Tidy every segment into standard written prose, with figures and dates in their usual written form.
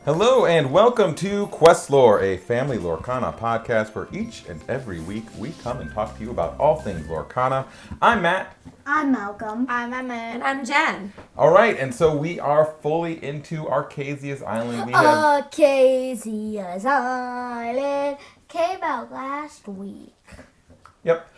Hello and welcome to QuestLore, a family Lorcana podcast where each and every week we come and talk to you about all things Lorcana. I'm Matt. I'm Malcolm. I'm Emma. And I'm Jen. All right, and so we are fully into Archazia's Island. Archazia's Island came out last week. Yep.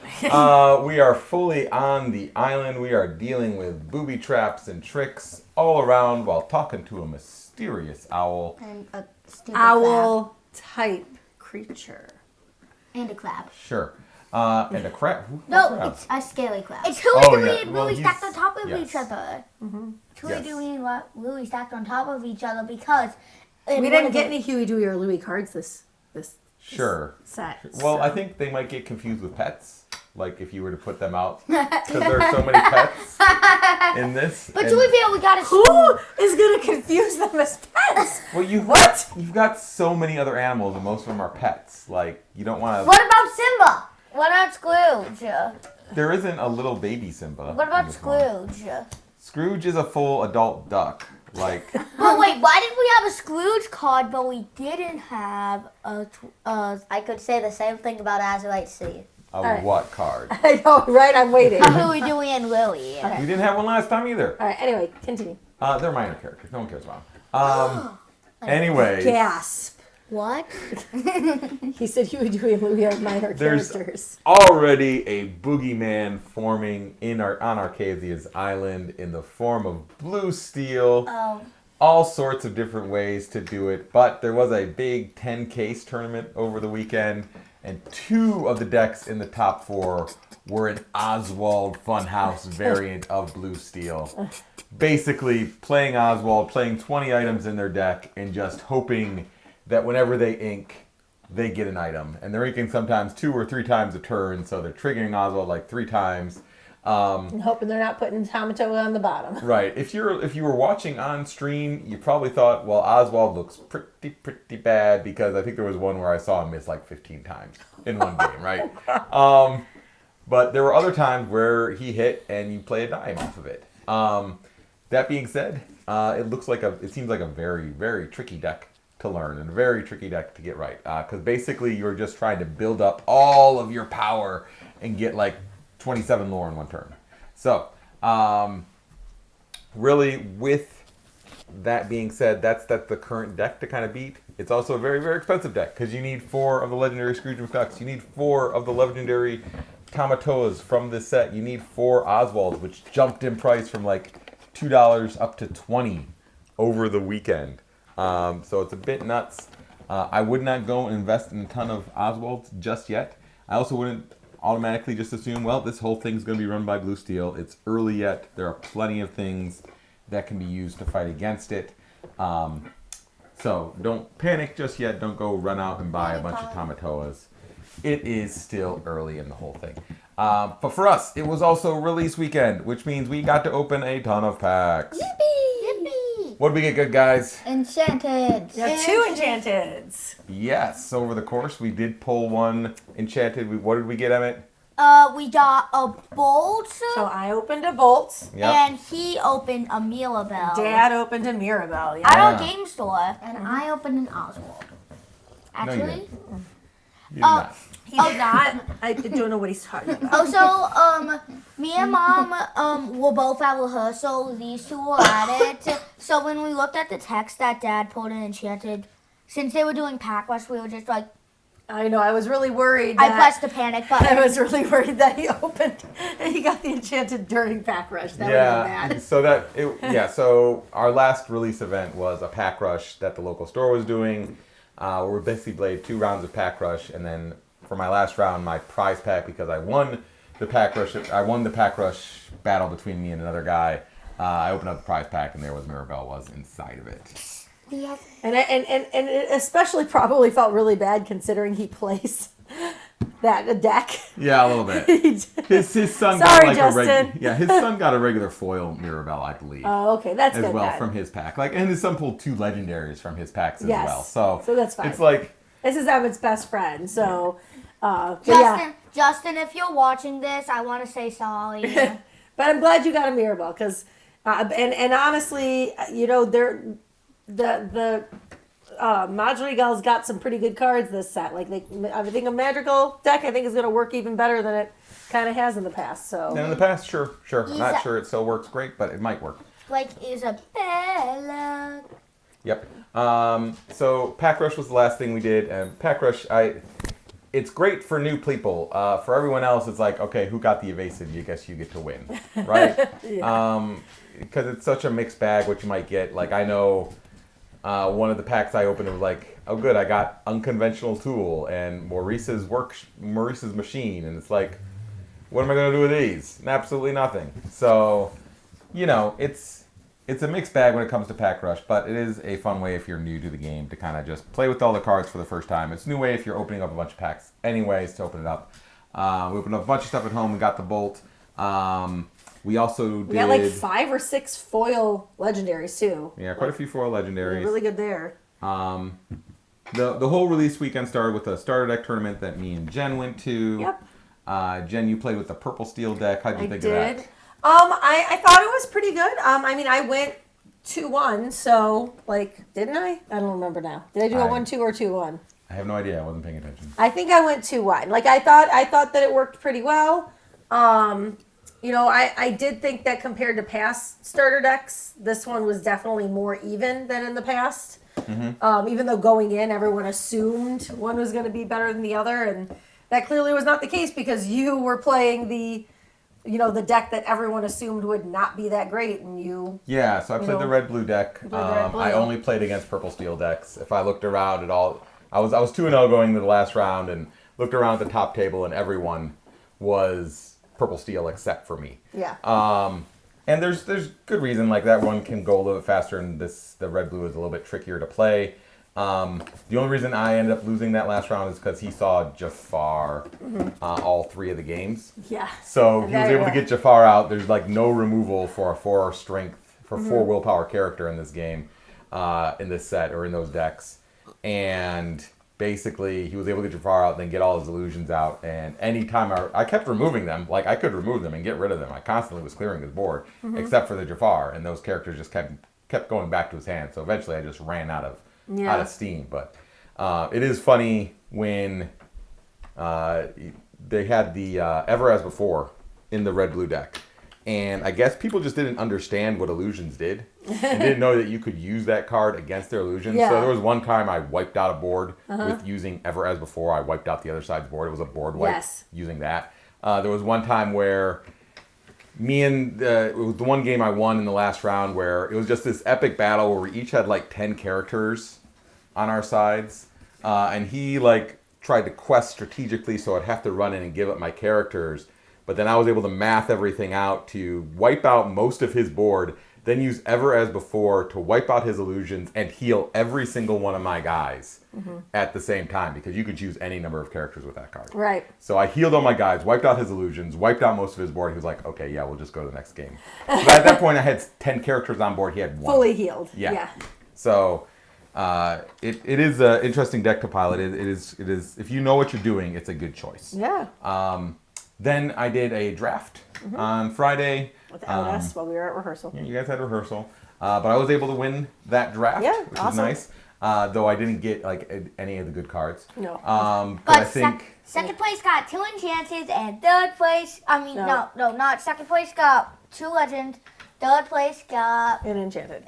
We are fully on the island. We are dealing with booby traps and tricks all around while talking to a mysterious owl. And a stupid Owl type creature. crab. And a crab. Sure. And a crab. No, crab? it's a scaly crab. It's Huey, yeah. and Well, Louie he's- stacked on top of yes. each other. Huey, Yes. Dewey, and Louie stacked on top of each other because... We didn't get any Huey, Dewey, or Louie cards this Sure. set. Well, so. I think they might get confused with pets. Like if you were to put them out, because there are so many pets in this. But and- to be fair, we got a Who is going to confuse them as pets? well, What? You've got so many other animals, and most of them are pets. Like you don't want to. What about Simba? What about Scrooge? There isn't a little baby Simba. What in about this one. Scrooge? Scrooge is a full adult duck. Like But wait, why did we have a Scrooge card, but we didn't have a... I could say the same thing about Azurite Sea. a right. what card? I know, right? I'm waiting. All Huey, Dewey, and Louie. Okay. We didn't have one last time either. right, anyway, continue. They're minor characters. No one cares about them. Anyway, Gasp. What? He said Huey, Dewey, and Louie are minor There's- characters. already a boogeyman forming on Archazia's island in the form of blue steel. Oh. All sorts of different ways to do it, but there was a big 10 case tournament over the weekend, and 2 of the decks in the top 4 were an Oswald Funhouse variant of blue steel. Basically, playing Oswald, playing 20 items in their deck, and just hoping that whenever they ink, they get an item. And they're inking sometimes 2 or 3 times a turn, so they're triggering Oswald like 3 times. I'm hoping they're not putting Tamatoa on the bottom. Right. If you were watching on stream, you probably thought, well, Oswald looks pretty bad, because I think there was one where I saw him miss like 15 times in one game, right? But there were other times where he hit and you play a dime off of it. That being said, it seems like a very, very tricky deck to learn and a very tricky deck to get right. Because basically you're just trying to build up all of your power and get like 27 lore in one turn. So, really, with that being said, that's the current deck to kind of beat. It's also a very, very expensive deck because you need 4 of the legendary Scrooge McDucks. You need 4 of the legendary Tamatoas from this set. You need 4 Oswalds, which jumped in price from like $2 up to $20 over the weekend. So it's a bit nuts. I would not go and invest in a ton of Oswalds just yet. I also wouldn't automatically just assume, well, this whole thing's going to be run by Blue Steel. It's early yet. There are plenty of things that can be used to fight against it. So don't panic just yet. Don't go run out and buy a bunch of Tamatoas. It is still early in the whole thing. But for us, it was also release weekend, which means we got to open a ton of packs. Yippee! What did we get, good guys? Enchanted. Yeah, 2 Enchanteds. Yes, over the course, we did pull one Enchanted. What did we get, Emmett? We got a Bolt, So I opened a Bolt. Yep. and he opened a Mirabelle. Dad opened a Mirabelle. Yeah. At a Yeah. game store. And I opened an Oswald. No, you Actually. didn't. You did not. He did not. I don't know what he's talking about. Also, me and Mom, were both at rehearsal. These 2 were at it. So when we looked at the text that Dad pulled in Enchanted, since they were doing Pack Rush, we were just like, I know. I was really worried. I that- pressed the panic button. I was really worried that he opened and he got the Enchanted during Pack Rush. That would have been bad. So our last release event was a pack rush that the local store was doing. Where we basically played 2 rounds of pack rush, and then for my last round, my prize pack, because I won the pack rush. I won the pack rush battle between me and another guy. I opened up the prize pack, and there was Mirabelle was inside of it. Yes. And it especially probably felt really bad considering he plays that deck. Yeah, a little bit. His son Sorry, got like Justin. his son got a regular foil Mirabelle, I believe. Oh, okay, that's as good. well then. from his pack. And his son pulled 2 legendaries from his packs as Yes. well. So that's fine. It's like, This is Emmett's best friend, so but Justin, yeah. Justin, if you're watching this, I want to say sorry. But I'm glad you got a Mirabelle because, and honestly, you know, the Madrigal's got some pretty good cards this set. Like I think a Madrigal deck I think is going to work even better than it kind of has in the past. So And in the past, sure. I'm not sure it still works great, but it might work. Like Isabella. Yep. So Pack Rush was the last thing we did, and Pack Rush, it's great for new people. For everyone else, it's like, okay, who got the evasive? You guess you get to win, right? Because it's such a mixed bag what you might get. Like I know one of the packs I opened, it was like, oh good, I got Unconventional Tool and Maurice's Machine, and it's like, what am I going to do with these? Absolutely nothing. So, it's a mixed bag when it comes to Pack Rush, but it is a fun way if you're new to the game to kind of just play with all the cards for the first time. It's a new way if you're opening up a bunch of packs anyways to open it up. We opened up a bunch of stuff at home. We got the Bolt. We also did... We got like 5 or 6 foil legendaries too. Yeah, quite a few foil legendaries. Really good there. The whole release weekend started with a starter deck tournament that me and Jen went to. Yep. Jen, you played with the Purple Steel deck. How'd you think of that? I thought it was pretty good. I went 2-1, so didn't I? I don't remember now. Did I do a 1-2 or 2-1? I have no idea. I wasn't paying attention. I think I went 2-1. I thought that it worked pretty well. I did think that compared to past starter decks, this one was definitely more even than in the past. Mm-hmm. Even though going in, everyone assumed one was going to be better than the other, and that clearly was not the case because you were playing the deck that everyone assumed would not be that great, and you... Yeah, so I played the red-blue deck. I only played against purple steel decks. If I looked around at all... I was 2-0 going into the last round, and looked around at the top table, and everyone was purple steel except for me. Yeah. And there's good reason, like that one can go a little bit faster, and the red-blue is a little bit trickier to play. The only reason I ended up losing that last round is because he saw Jafar all 3 of the games. Yeah. So he was able to get Jafar out. There's no removal for a 4 strength, for 4 willpower character in this game, in this set, or in those decks. And basically, he was able to get Jafar out, then get all his illusions out. And anytime I kept removing them, I could remove them and get rid of them. I constantly was clearing his board, except for the Jafar. And those characters just kept going back to his hand. So eventually I just ran out of steam. But it is funny when they had the Ever As Before in the red-blue deck. And I guess people just didn't understand what illusions did. And didn't know that you could use that card against their illusions. Yeah. So there was one time I wiped out a board with using Ever As Before. I wiped out the other side's board. It was a board wipe using that. There was one time where it was the one game I won in the last round where it was just this epic battle where we each had 10 characters on our sides. And he tried to quest strategically so I'd have to run in and give up my characters. But then I was able to math everything out to wipe out most of his board, then use Ever As Before to wipe out his illusions and heal every single one of my guys at the same time, because you could choose any number of characters with that card. Right. So I healed all my guys, wiped out his illusions, wiped out most of his board. He was like, okay, yeah, we'll just go to the next game. But at that point, I had 10 characters on board. He had 1. Fully healed. Yeah. So it is an interesting deck to pilot. It is. If you know what you're doing, it's a good choice. Yeah. Then I did a draft on Friday. Without us while we were at rehearsal. Yeah, you guys had rehearsal. But I was able to win that draft, which was nice. Though I didn't get any of the good cards. No. But I think... Second place got 2 enchanted, and third place... not second place got 2 legends. Third place got... An enchanted.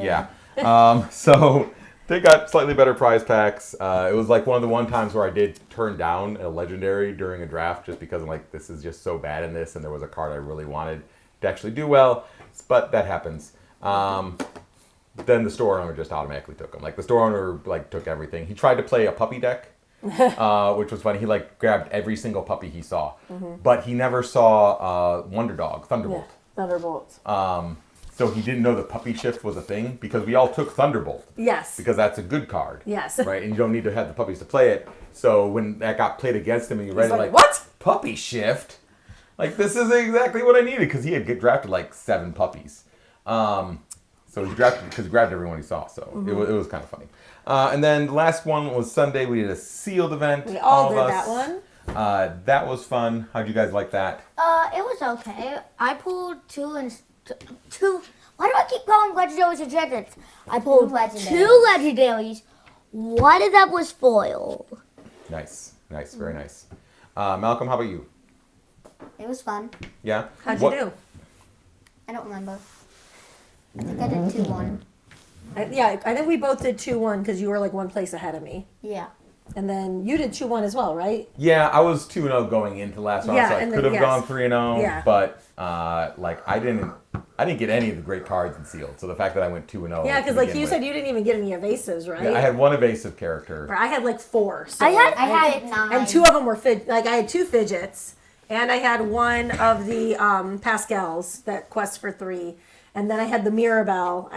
Yeah. So... They got slightly better prize packs. It was one of the times where I did turn down a legendary during a draft just because I'm this is just so bad in this, and there was a card I really wanted to actually do well, but that happens. Then the store owner just automatically took them. The store owner took everything. He tried to play a puppy deck, which was funny. He grabbed every single puppy he saw, but he never saw Wonder Dog, Thunderbolt. Yeah, Thunderbolt. So he didn't know the puppy shift was a thing because we all took Thunderbolt. Yes. Because that's a good card. Yes. Right? And you don't need to have the puppies to play it. So when that got played against him and you read it what? Puppy shift? This is exactly what I needed because he had drafted 7 puppies. So he drafted because he grabbed everyone he saw. So it was kind of funny. And then the last one was Sunday. We did a sealed event. We all did that one. That was fun. How'd you guys like that? It was okay. I pulled 2 Why do I keep calling legendaries enchantments? I pulled legendaries. 2 legendaries. One of them was foil. Nice. Very nice. Malcolm, how about you? It was fun. Yeah? How'd What- you do? I don't remember. I think I did 2-1. I think we both did 2-1 because you were like one place ahead of me. Yeah. And then you did 2-1 as well, right? Yeah, I was 2-0 going into last round, Yeah, so I and could then- have yes. gone 3-0, Yeah. but like I didn't get any of the great cards in sealed. So the fact that I went 2-0. Yeah, because to like begin you with- said, you didn't even get any evasives, right? Yeah, I had one evasive character. Or I had like 4. So I had I had 9. and 2 of them were like I had 2 fidgets, and I had one of the Pascals that quest for 3, and then I had the Mirabelle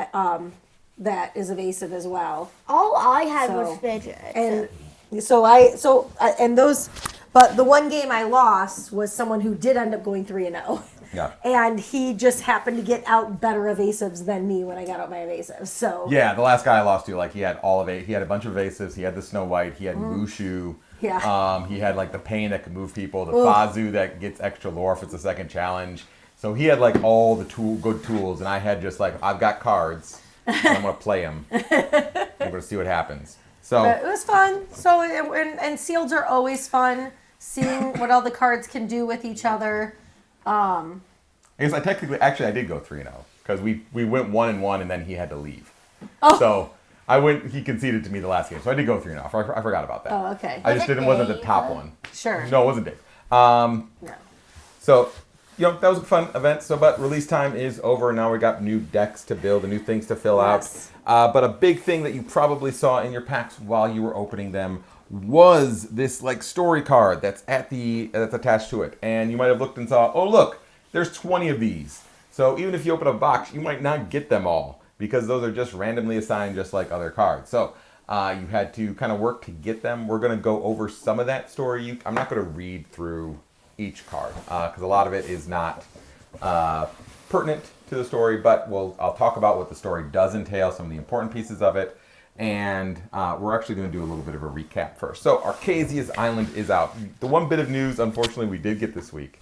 that is evasive as well. All I had So- was fidgets. And and those, but the one game I lost was someone who did end up going 3-0. Yeah. And he just happened to get out better evasives than me when I got out my evasives. So Yeah, the last guy I lost to, like he had all of it. He had a bunch of evasives. He had the Snow White. He had Mushu. Yeah. He had like the Pain that could move people. The Fazu that gets extra lore if it's a second challenge. So he had like all the good tools, and I had just like I've got cards. And I'm gonna play them. I'm gonna see what happens. So but it was fun. So and sealeds are always fun. Seeing what all the cards can do with each other. I guess I did go 3-0 because we went 1-1 and then he had to leave. Oh. So he conceded to me the last game, so I did go 3-0. I forgot about that. Oh, okay. I just wasn't the top one. Sure. No, it wasn't Dave. No. So, that was a fun event. So, but release time is over. Now we got new decks to build and new things to fill Yes. out. But a big thing that you probably saw in your packs while you were opening them was this like story card that's that's attached to it. And you might have looked and saw, oh look, there's 20 of these. So even if you open a box, you might not get them all because those are just randomly assigned just like other cards. So you had to kind of work to get them. We're going to go over some of that story. I'm not going to read through each card because a lot of it is not pertinent to the story, but I'll talk about what the story does entail, some of the important pieces of it, and we're actually going to do a little bit of a recap first. So Archazia's Island is out. The one bit of news, unfortunately, we did get this week.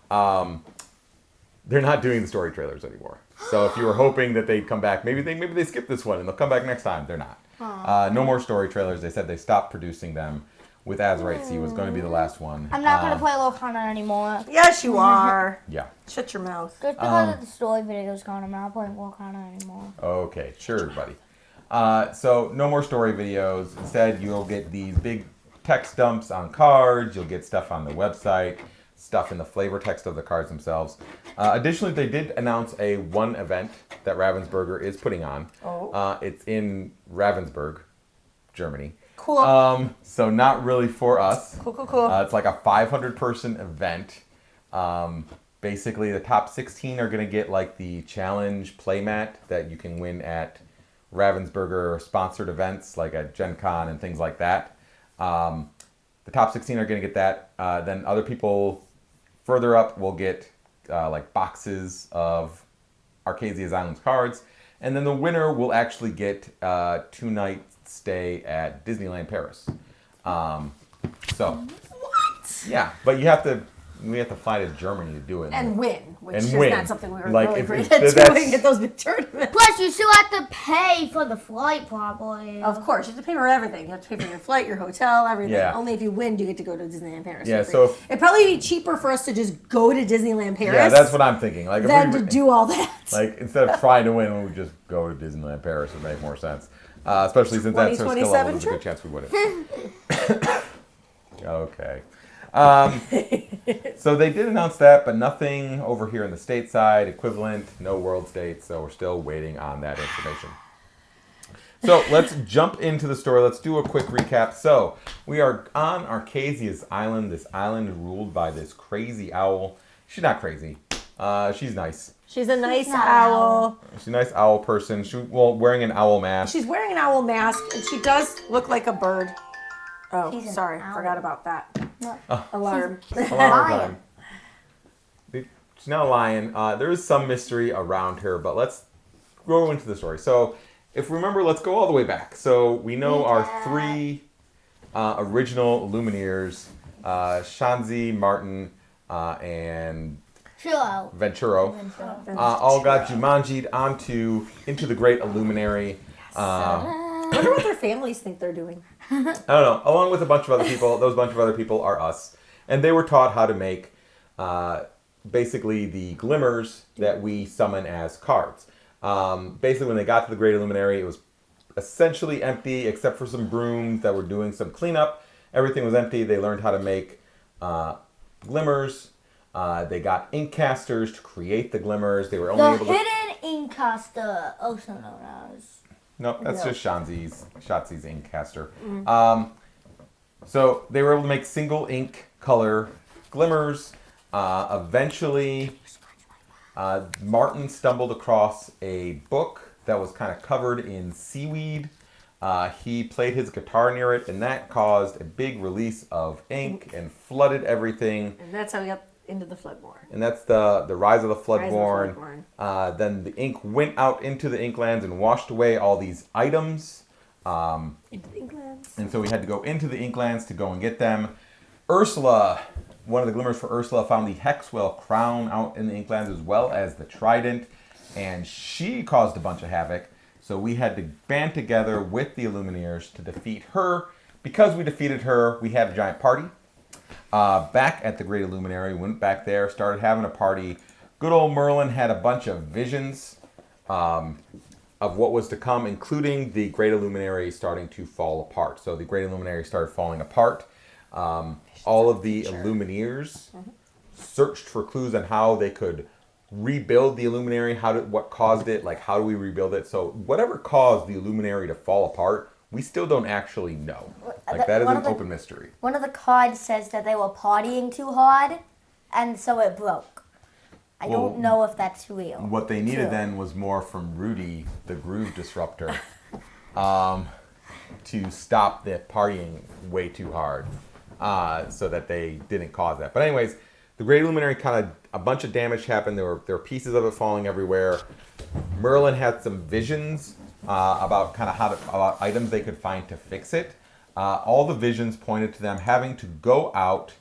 They're not doing the story trailers anymore. So if you were hoping that they'd come back, maybe they skipped this one and they'll come back next time. They're not. No more story trailers. They said they stopped producing them. With Azurite Sea was going to be the last one. I'm not going to play Lorcana anymore. Yes, you are. Yeah. Shut your mouth. Just because of the story videos gone, I'm not playing Lorcana anymore. Okay, sure, buddy. So no more story videos. Instead, you'll get these big text dumps on cards. You'll get stuff on the website, stuff in the flavor text of the cards themselves. Additionally, they did announce one event that Ravensburger is putting on. Oh. It's in Ravensburg, Germany. Cool. So not really for us. Cool. It's like a 500-person event. Basically, the top 16 are going to get like the challenge playmat that you can win at Ravensburger sponsored events, like at Gen Con and things like that. The top 16 are going to get that. Then other people further up will get like boxes of Archazia's Islands cards. And then the winner will actually get 2-night stay at Disneyland Paris. So What? yeah, but we have to fly to Germany to do it. And win, which And is win. not something we were Like, really if- great if at that's- doing at those big tournaments. Plus, you still have to pay for the flight, probably. Of course, you have to pay for everything. You have to pay for your flight, your hotel, everything. Yeah. Only if you win do you get to go to Disneyland Paris. Yeah, for so free. It'd probably be cheaper for us to just go to Disneyland Paris. yeah, that's what I'm thinking. Like, if than we, to do all that. like instead of trying to win, we would just go to Disneyland Paris. Would make more sense. Especially since that's our skill level. There's a good chance we wouldn't. Okay. So they did announce that, but nothing over here in the stateside equivalent. No world states, so we're still waiting on that information. So let's jump into the story. Let's do a quick recap. So we are on Archazia's island. This island is ruled by this crazy owl. She's not crazy. She's nice. She's a nice not an owl. She's a nice owl person. Wearing an owl mask. She's wearing an owl mask, and she does look like a bird. Oh, She's an sorry, owl. forgot about that. What? Alarm. A long Lion. time. She's not a lion. There is some mystery around her, but let's go into the story. So, if we remember, let's go all the way back. So, we know our 3 original illumeneers, Shanzi, Martin, and Venturo. All got Jumanji'd into the Great Illuminary. I wonder what their families think they're doing. I don't know. Along with a bunch of other people, those bunch of other people are us. And they were taught how to make basically the glimmers that we summon as cards. Basically, when they got to the Great Illuminary, it was essentially empty except for some brooms that were doing some cleanup. Everything was empty. They learned how to make glimmers. They ink casters to create the glimmers. They were only able to... hidden ink caster, also known as... No, that's just Shotzi's ink caster. So they were able to make single ink color glimmers. Eventually, Martin stumbled across a book that was kind of covered in seaweed. He played his guitar near it, and that caused a big release of ink and flooded everything. And that's how we got into the Floodborn. And that's the Rise of the Floodborn. Then the ink went out into the Inklands and washed away all these items. Into the Inklands. And so we had to go into the Inklands to go and get them. Ursula, one of the glimmers for Ursula, found the Hexwell crown out in the Inklands as well as the trident. And she caused a bunch of havoc. So we had to band together with the Illumineers to defeat her. Because we defeated her, we had a giant party. Back at the Great Illuminary, went back there, started having a party. Good old Merlin had a bunch of visions of what was to come, including the Great Illuminary starting to fall apart. So the Great Illuminary started falling apart. All of the Illumineers searched for clues on how they could rebuild the Illuminary, what caused it, like how do we rebuild it. So whatever caused the Illuminary to fall apart, we still don't actually know. Like that is an open mystery. One of the cards says that they were partying too hard, and so it broke. I don't know if that's real. What they needed then was more from Rudy, the groove disruptor, to stop the partying way too hard, so that they didn't cause that. But anyways, the Great Illuminary a bunch of damage happened. There were pieces of it falling everywhere. Merlin had some visions about about items they could find to fix it. All the visions pointed to them having to go out.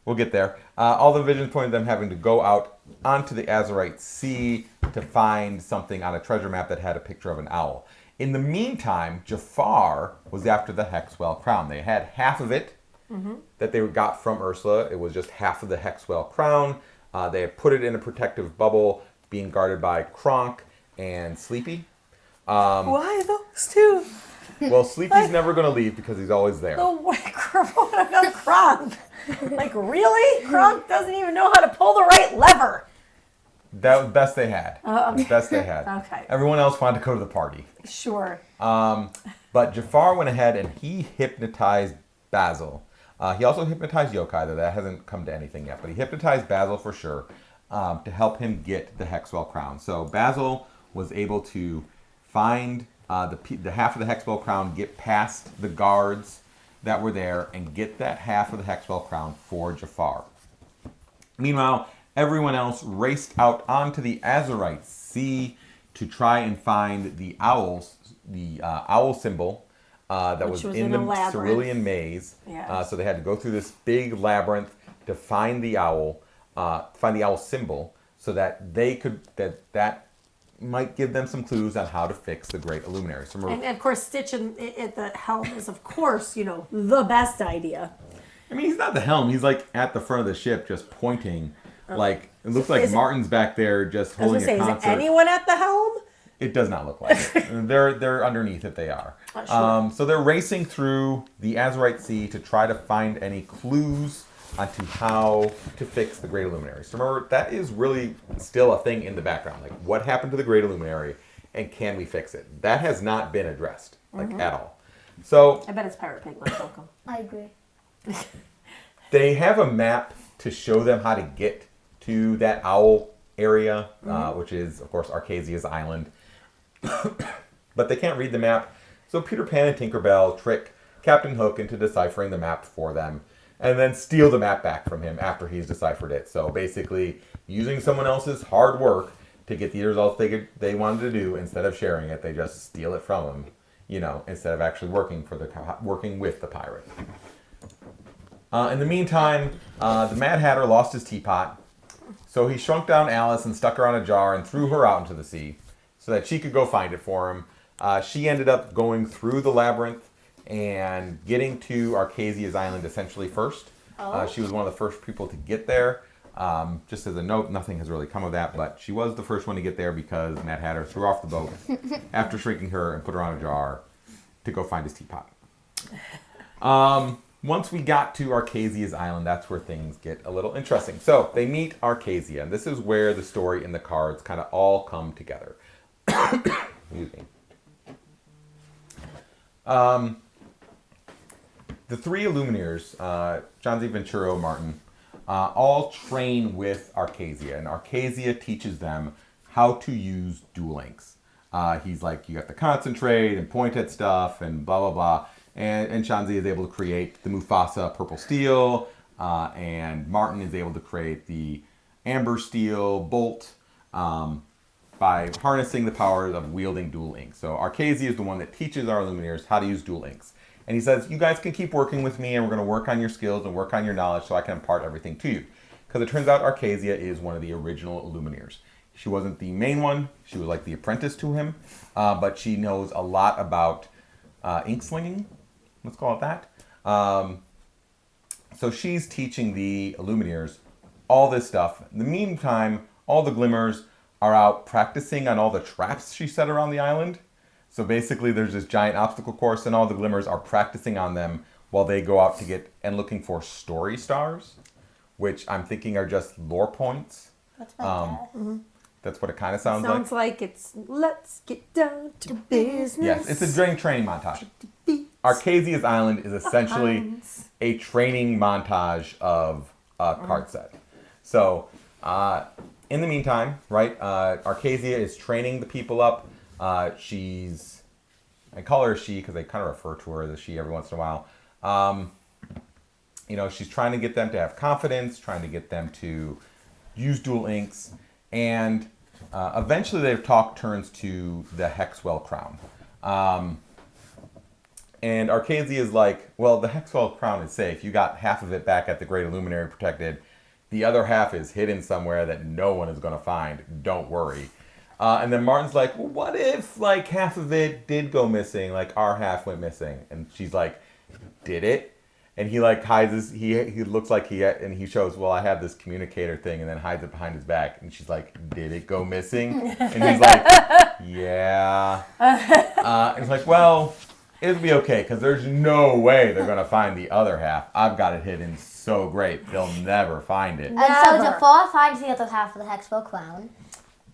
We'll get there. All the visions pointed to them having to go out onto the Azurite Sea to find something on a treasure map that had a picture of an owl. In the meantime, Jafar was after the Hexwell crown. They had half of it that they got from Ursula. It was just half of the Hexwell crown. They had put it in a protective bubble, being guarded by Kronk and Sleepy. Why those two? Well, Sleepy's never going to leave because he's always there. Oh, what about Kronk? Like, really? Kronk doesn't even know how to pull the right lever. That was the best they had. The best they had. Okay. Everyone else wanted to go to the party. Sure. But Jafar went ahead and he hypnotized Basil. He also hypnotized Yokai, though that hasn't come to anything yet. But he hypnotized Basil for sure to help him get the Hexwell crown. So Basil was able to find the half of the Hexwell crown, get past the guards that were there, and get that half of the Hexwell crown for Jafar. Meanwhile, everyone else raced out onto the Azurite Sea to try and find the owls, the owl symbol that was in the Cerulean Maze. Yes. So they had to go through this big labyrinth to find the owl symbol, so that they could that might give them some clues on how to fix the Great Illuminary. So and of course, Stitch at the helm is, of course, the best idea. I mean, he's not the helm. He's like at the front of the ship, just pointing. Like it looks like Martin's back there, just holding a concert. Is anyone at the helm? It does not look like it. They're underneath if they are. Sure. So they're racing through the Azurite Sea to try to find any clues onto how to fix the Great Illuminary. So remember, that is really still a thing in the background. Like, what happened to the Great Illuminary, and can we fix it? That has not been addressed, at all. So I bet it's Pirate Piglet. Welcome. I agree. they have a map to show them how to get to that owl area, which is, of course, Archazia's island. But they can't read the map, so Peter Pan and Tinkerbell trick Captain Hook into deciphering the map for them, and then steal the map back from him after he's deciphered it. So basically, using someone else's hard work to get the results they wanted to do, instead of sharing it, they just steal it from him, instead of actually working with the pirate. In the meantime, the Mad Hatter lost his teapot, so he shrunk down Alice and stuck her on a jar and threw her out into the sea so that she could go find it for him. She ended up going through the labyrinth and getting to Archazia's island essentially first. She was one of the first people to get there. Just as a note, nothing has really come of that, but she was the first one to get there because Mad Hatter threw her off the boat after shrinking her and put her on a jar to go find his teapot. Once we got to Archazia's island, that's where things get a little interesting. So they meet Archazia, and this is where the story and the cards kind of all come together. Excuse me. The three illumeneers, Johnsy, Venturo, Martin, all train with Archazia, and Archazia teaches them how to use dual links. He's like, you have to concentrate and point at stuff and blah, blah, blah. And Shanzi is able to create the Mufasa purple steel, and Martin is able to create the amber steel bolt by harnessing the powers of wielding dual links. So Archazia is the one that teaches our Illumineers how to use dual links. And he says, you guys can keep working with me, and we're going to work on your skills and work on your knowledge so I can impart everything to you. Because it turns out Archazia is one of the original Illumineers. She wasn't the main one. She was like the apprentice to him. But she knows a lot about ink slinging. Let's call it that. So she's teaching the Illumineers all this stuff. In the meantime, all the Glimmers are out practicing on all the traps she set around the island. So basically there's this giant obstacle course and all the Glimmers are practicing on them while they go out to get and looking for story stars, which I'm thinking are just lore points. That's my guess. Mm-hmm. That's what it kind of sounds like. Sounds like it's let's get down to business. Yes, it's a training montage. Archazia's island is essentially a training montage of a card set. So, in the meantime, right, Archazia is training the people up. I call her a she because I kind of refer to her as a she every once in a while. She's trying to get them to have confidence, trying to get them to use dual inks, and eventually their talk turns to the Hexwell crown. And Archazia is like, well, the Hexwell crown is safe. You got half of it back at the Great Illuminary protected. The other half is hidden somewhere that no one is going to find. Don't worry. And then Martin's like, well, what if like half of it did go missing? Like our half went missing. And she's like, did it? And he like hides his, he looks like and he shows, well, I have this communicator thing, and then hides it behind his back. And she's like, did it go missing? And he's like, yeah. And he's like, well, it'll be okay, because there's no way they're going to find the other half. I've got it hidden so great, they'll never find it. And so Jafar finds the other half of the Hexwell crown.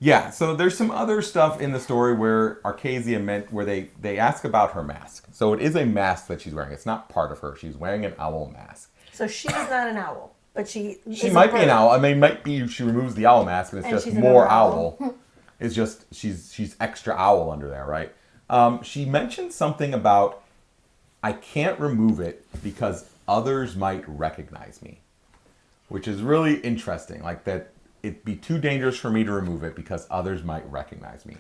Yeah, so there's some other stuff in the story where Archazia where they ask about her mask. So it is a mask that she's wearing. It's not part of her. She's wearing an owl mask. So she's not an owl, but she might be an owl. I mean, might be she removes the owl mask and it's just more owl. It's just she's extra owl under there, right? She mentioned something about I can't remove it because others might recognize me, which is really interesting. Like that it'd be too dangerous for me to remove it because others might recognize me.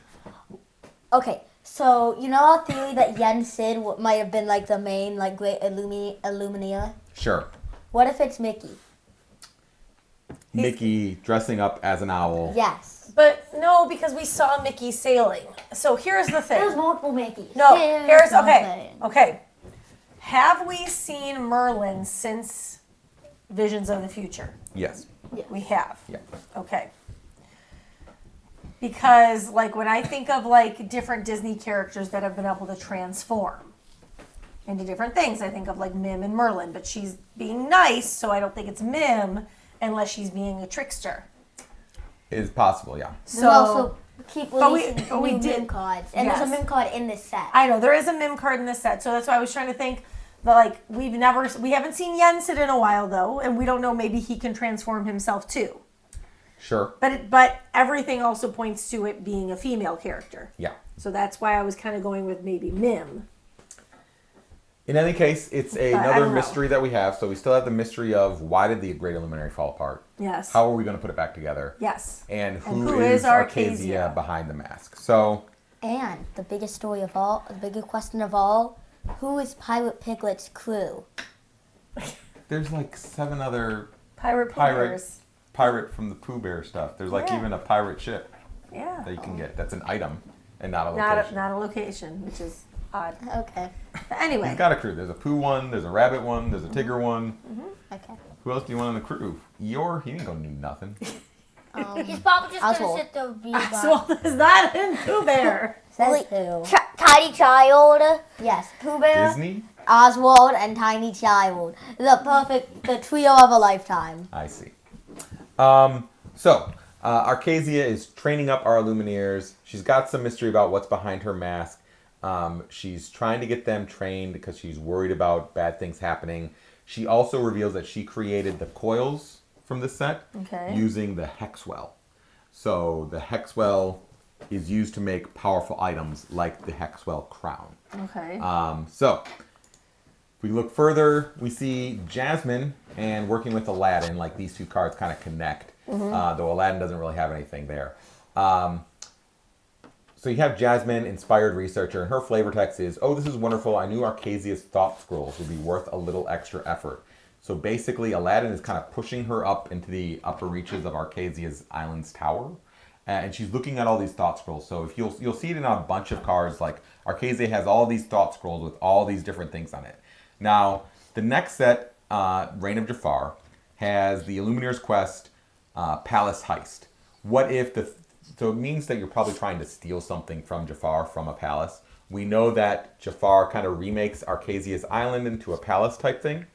Okay, so you know our theory that Yen Sid might have been like the main like great Illumineer? Sure. What if it's Mickey? Mickey dressing up as an owl. Yes. But no, because we saw Mickey sailing. So here's the thing. There's multiple Mickeys. No, here's okay. Have we seen Merlin since Visions of the Future? Yes. We have. Yeah. Okay. Because like when I think of like different Disney characters that have been able to transform into different things, I think of like Mim and Merlin, but she's being nice, so I don't think it's Mim unless she's being a trickster. It is possible, yeah. So we also keep releasing we new did Mim cards, and there's a Mim card in this set. I know there is a Mim card in this set, so that's why I was trying to think. But like we haven't seen Yensid in a while though, and we don't know, maybe he can transform himself too. Sure. But everything also points to it being a female character. Yeah. So that's why I was kind of going with maybe Mim. In any case, it's another mystery that we have. So we still have the mystery of why did the Great Illuminary fall apart? Yes. How are we going to put it back together? Yes. And who is Archazia behind the mask? So. And the biggest story of all, the biggest question of all, who is Pirate Piglet's crew? there's like 7 other Pirate Pirate. Bears. pirate from the Pooh Bear stuff. There's like Yeah. even a pirate ship Yeah. that you can get. That's an item and not a Not location. a location, which is odd. Okay. But anyway. He's got a crew. There's a Pooh one, there's a rabbit one, there's a Tigger one. Okay. Who else do you want on the crew? Eeyore? He ain't gonna do nothing. He's probably just Oswald. gonna sit there and be Oswald is not in Pooh Bear. Says who? Tiny child. Yes, Pooh Bear, Disney? Oswald, and Tiny Child. The trio of a lifetime. I see. Archazia is training up our illumineers. She's got some mystery about what's behind her mask. She's trying to get them trained because she's worried about bad things happening. She also reveals that she created the coils from this set using the Hexwell. So the Hexwell is used to make powerful items like the Hexwell crown. Okay. If we look further, we see Jasmine and working with Aladdin, like these two cards kind of connect, though Aladdin doesn't really have anything there. So you have Jasmine, inspired researcher, and her flavor text is, "Oh, this is wonderful. I knew Archazia's thought scrolls would be worth a little extra effort." So basically, Aladdin is kind of pushing her up into the upper reaches of Archazia's island's tower. And she's looking at all these thought scrolls. So if you'll see it in a bunch of cards, like Archazia has all these thought scrolls with all these different things on it. Now, the next set, Reign of Jafar, has the Illumineer's Quest Palace Heist. What if so it means that you're probably trying to steal something from Jafar from a palace. We know that Jafar kind of remakes Archazia's island into a palace type thing.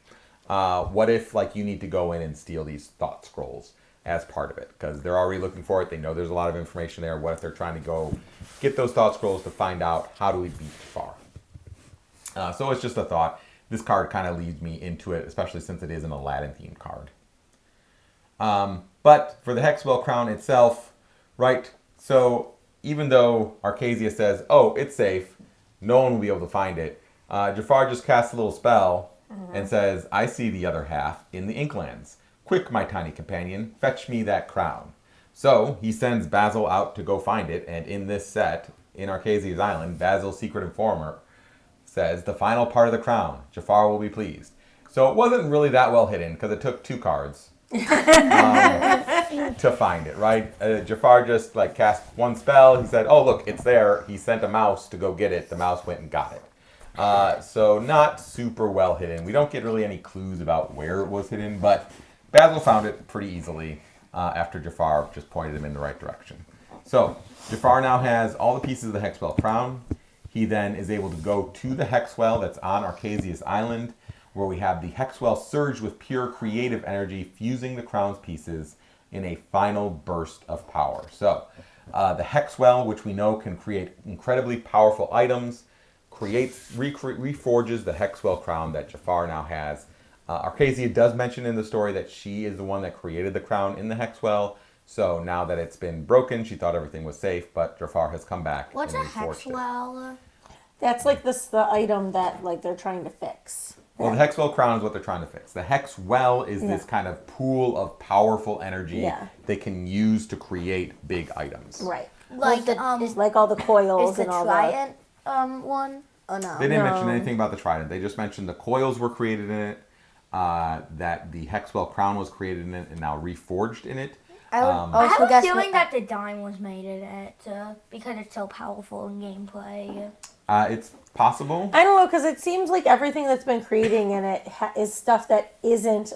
What if you need to go in and steal these thought scrolls as part of it? Because they're already looking for it. They know there's a lot of information there. What if they're trying to go get those thought scrolls to find out how do we beat Jafar? So it's just a thought. This card kind of leads me into it, especially since it is an Aladdin-themed card. But for the Hexwell crown itself, right, so even though Archazia says, "Oh, it's safe, no one will be able to find it," Jafar just casts a little spell and says, "I see the other half in the Inklands. Quick, my tiny companion, fetch me that crown." So he sends Basil out to go find it, and in this set, in Archazia's island, Basil's secret informer says, "The final part of the crown. Jafar will be pleased." So it wasn't really that well hidden because it took 2 cards to find it, right? Jafar just cast one spell. He said, "Oh, look, it's there." He sent a mouse to go get it. The mouse went and got it. So not super well hidden. We don't get really any clues about where it was hidden, but Basil found it pretty easily after Jafar just pointed him in the right direction. So Jafar now has all the pieces of the Hexwell crown. He then is able to go to the Hexwell that's on Archazia's island, where we have the Hexwell surge with pure creative energy, fusing the crown's pieces in a final burst of power. So the Hexwell, which we know can create incredibly powerful items, reforges the Hexwell crown that Jafar now has. Archazia does mention in the story that she is the one that created the crown in the Hexwell. So now that it's been broken, she thought everything was safe, but Jafar has come back. What's a and reforged it. Hexwell? That's the item that they're trying to fix. Well, the Hexwell crown is what they're trying to fix. The Hexwell is this kind of pool of powerful energy they can use to create big items. Right. Like Like all the coils Is the and all Trident one? Oh no. They didn't mention anything about the Trident. They just mentioned the coils were created in it, that the Hexwell crown was created in it and now reforged in it. I have a feeling that the dime was made in it because it's so powerful in gameplay. It's possible. I don't know, because it seems like everything that's been creating in it is stuff that isn't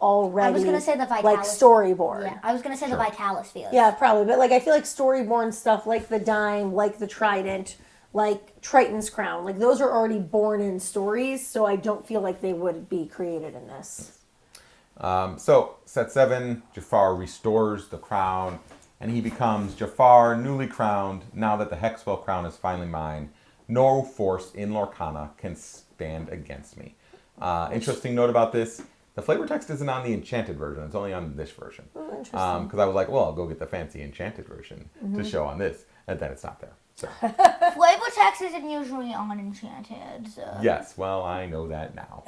already I was gonna say the Vitalis. storyboard. Yeah, I was gonna say the Vitalis field. Yeah, probably. But I feel like storyborn stuff like the dime, like the trident, like Triton's crown, those are already born in stories, so I don't feel like they would be created in this. So set 7, Jafar restores the crown, and he becomes Jafar, newly crowned. Now that the Hexwell crown is finally mine, no force in Lorcana can stand against me. Interesting note about this: the flavor text isn't on the enchanted version; it's only on this version. Oh, interesting. Because I was like, well, I'll go get the fancy enchanted version to show on this, and then it's not there. So. Flavor text isn't usually on Enchanted. So. Yes, well, I know that now.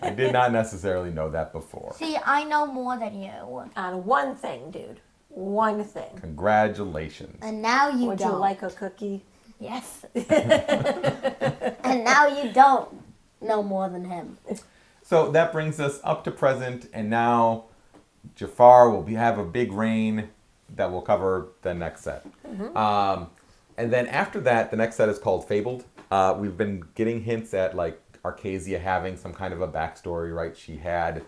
I did not necessarily know that before. See, I know more than you. On one thing, dude. One thing. Congratulations. And now you Would don't. you like a cookie? Yes. And now you don't know more than him. So that brings us up to present, and now Jafar will have a big reign that will cover the next set. And then after that, the next set is called Fabled. We've been getting hints at like Archazia having some kind of a backstory, right? She had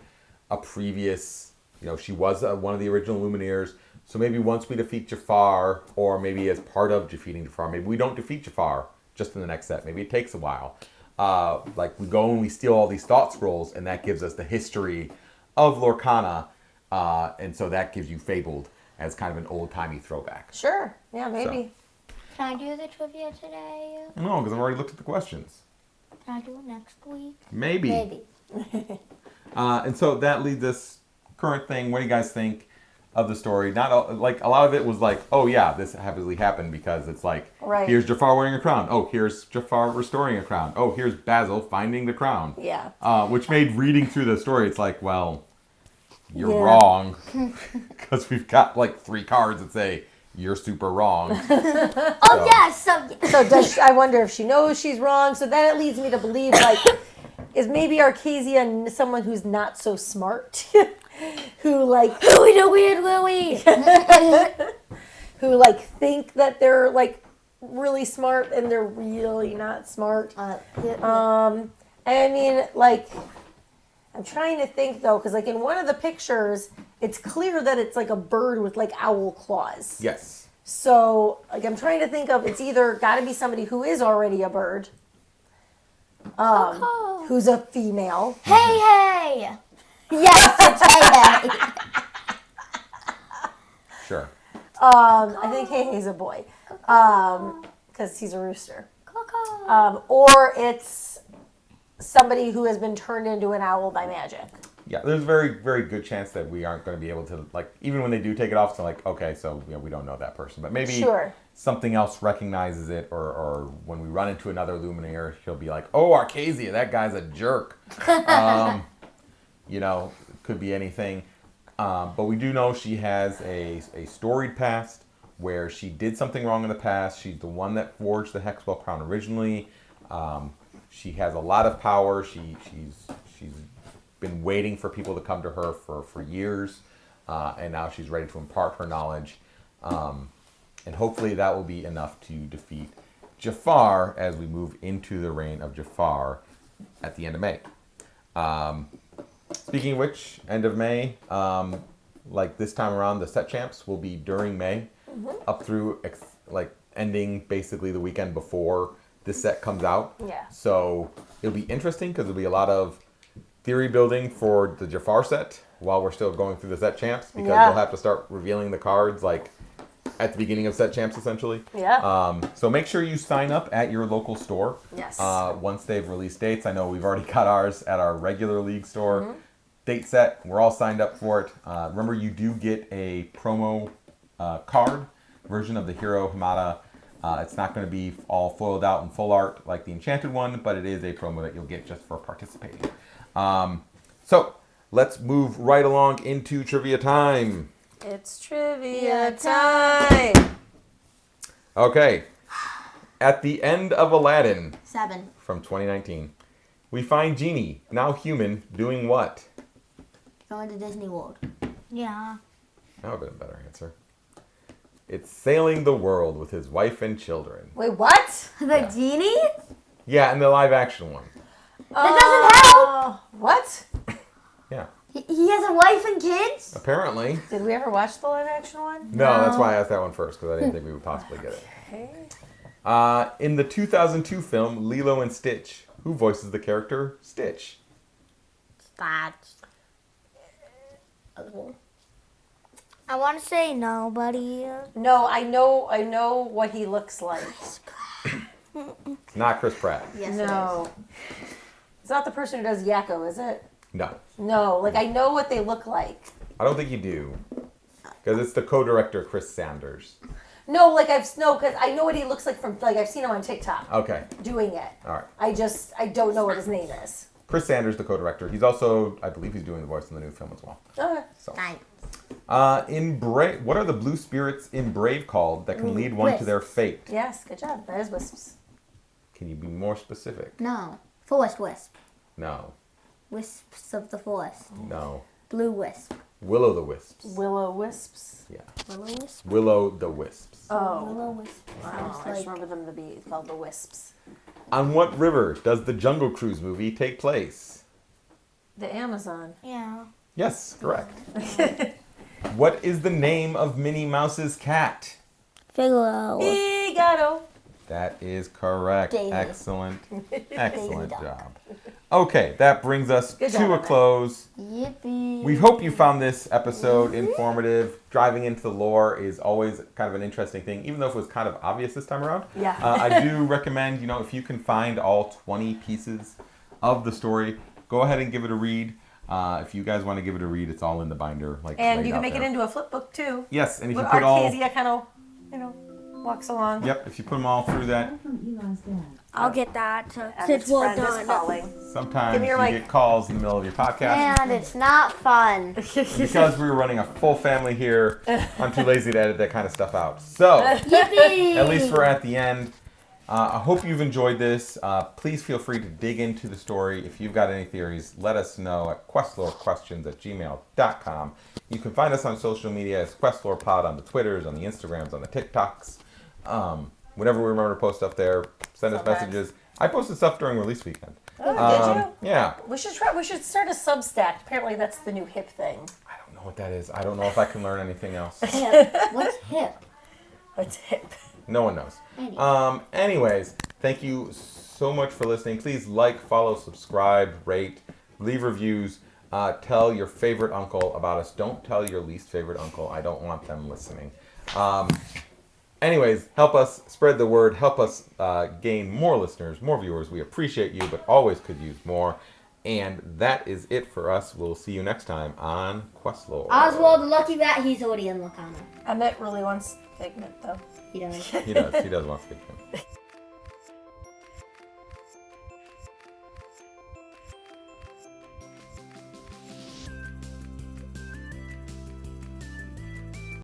a previous, she was one of the original Illumineers. So maybe once we defeat Jafar, or maybe as part of defeating Jafar, maybe we don't defeat Jafar just in the next set. Maybe it takes a while. Like we go and we steal all these thought scrolls, and that gives us the history of Lorcana, and so that gives you Fabled as kind of an old-timey throwback. Sure. Yeah, maybe. Can I do the trivia today? No, because I've already looked at the questions. Can I do it next week? Maybe. And so that leads us current thing. What do you guys think of the story? Not like a lot of it was like, oh yeah, this heavily happened because it's like, here's Jafar wearing a crown. Oh, here's Jafar restoring a crown. Oh, here's Basil finding the crown. Yeah. Which made reading through the story, it's like, well, you're wrong, because we've got like 3 cards that say you're super wrong. Oh yes. So I wonder if she knows she's wrong. So then it leads me to believe like, is maybe Archazia someone who's not so smart? Who like Louie the Weird Louie. who like think that they're like really smart and they're really not smart. I mean, like, I'm trying to think though, because like in one of the pictures, it's clear that it's like a bird with like owl claws. Yes. So like I'm trying to think of, it's either got to be somebody who is already a bird, who's a female. Hey. Yes, it's Hey. Sure. I think Hey-Hey's a boy, because he's a rooster. Or it's somebody who has been turned into an owl by magic. Yeah, there's a very, very good chance that we aren't going to be able to, like, even when they do take it off, it's like, okay, so we don't know that person. But maybe something else recognizes it, or when we run into another Lumineer, she'll be like, oh, Archazia, that guy's a jerk. Could be anything. But we do know she has a storied past where she did something wrong in the past. She's the one that forged the Hexwell crown originally. She has a lot of power. She's been waiting for people to come to her for years, and now she's ready to impart her knowledge. And hopefully that will be enough to defeat Jafar as we move into the reign of Jafar at the end of May. Speaking of which, end of May, like this time around, the set champs will be during May, up through ending basically the weekend before this set comes out. Yeah. So it'll be interesting because there'll be a lot of theory building for the Jafar set while we're still going through the set champs, because we'll have to start revealing the cards like at the beginning of set champs essentially. Yeah. So make sure you sign up at your local store. Yes. Once they've released dates. I know we've already got ours at our regular league store. Date set. We're all signed up for it. Remember, you do get a promo card version of the Hero Hamada. It's not going to be all foiled out in full art like the Enchanted one, but it is a promo that you'll get just for participating. So let's move right along into trivia time. It's trivia time. Okay. At the end of Aladdin 7. from 2019, we find Genie, now human, doing what? Going to Disney World. Yeah. That would have been a better answer. It's sailing the world with his wife and children. Wait, what? The genie? Yeah, and the live action one. That doesn't help. What? Yeah. He has a wife and kids? Apparently. Did we ever watch the live action one? No, that's why I asked that one first, because I didn't think we would possibly get it. Okay. In the 2002 film Lilo and Stitch, who voices the character Stitch? That's I want to say nobody. No, I know what he looks like. It's not Chris Pratt. yes. No. It's not the person who does Yakko, is it? No. No, like I know what they look like. I don't think you do. Because it's the co-director Chris Sanders. No, because I know what he looks like from, like I've seen him on TikTok Okay. doing it. All right. I don't know what his name is. Chris Sanders, the co-director. He's also, I believe he's doing the voice in the new film as well. Okay. So, Nice. in Brave, what are the blue spirits in Brave called that can lead one to their fate? Yes, good job. That is wisps. Can you be more specific? No. Forest Wisp. No. Wisps of the forest. No. Blue wisp. Will-o' the wisps. Willow wisps. Yeah. Willow wisp. Will-o' the wisps. Oh. Willow wisp. I Sounds just like remember them to be called the wisps. On what river does the Jungle Cruise movie take place? The Amazon. Yeah. Yes, correct. What is the name of Minnie Mouse's cat? Figaro. Figaro. That is correct. Daisy. Excellent. Excellent Daisy duck. job. Okay, that brings us Good to job, a Emma. close. Yippee. We hope you found this episode informative. Driving into the lore is always kind of an interesting thing, even though it was kind of obvious this time around. Yeah. I do recommend, if you can find all 20 pieces of the story, go ahead and give it a read. If you guys want to give it a read, it's all in the binder. And laid you out can make there. it into a flip book too. Yes, and if you With put all... Archazia kind of, walks along. Yep, if you put them all through that, I'll get that And since his we're friend is done. calling. sometimes Give me you your mic. get calls in the middle of your podcast. And it's not fun. Because we were running a full family here, I'm too lazy to edit that kind of stuff out. So, Yippee. at least we're at the end. I hope you've enjoyed this. Please feel free to dig into the story. If you've got any theories, let us know at questlorequestions@gmail.com. You can find us on social media as QuestLorePod on the Twitters, on the Instagrams, on the TikToks. Whenever we remember to post up there, send us Sometimes. messages. I posted stuff during release weekend. Oh, did you? Yeah. We should try. We should start a Substack. Apparently, that's the new hip thing. I don't know what that is. I don't know if I can learn anything else. Hip. What's hip? It's hip. No one knows. Anyway. Anyways, thank you so much for listening. Please like, follow, subscribe, rate, leave reviews. Tell your favorite uncle about us. Don't tell your least favorite uncle. I don't want them listening. Anyways, help us spread the word. Help us gain more listeners, more viewers. We appreciate you, but always could use more. And that is it for us. We'll see you next time on QuestLore. Oswald the Lucky Bat, he's already in Lorcana. Emmett really wants Figment though. He does. He does. He does want to speak to him.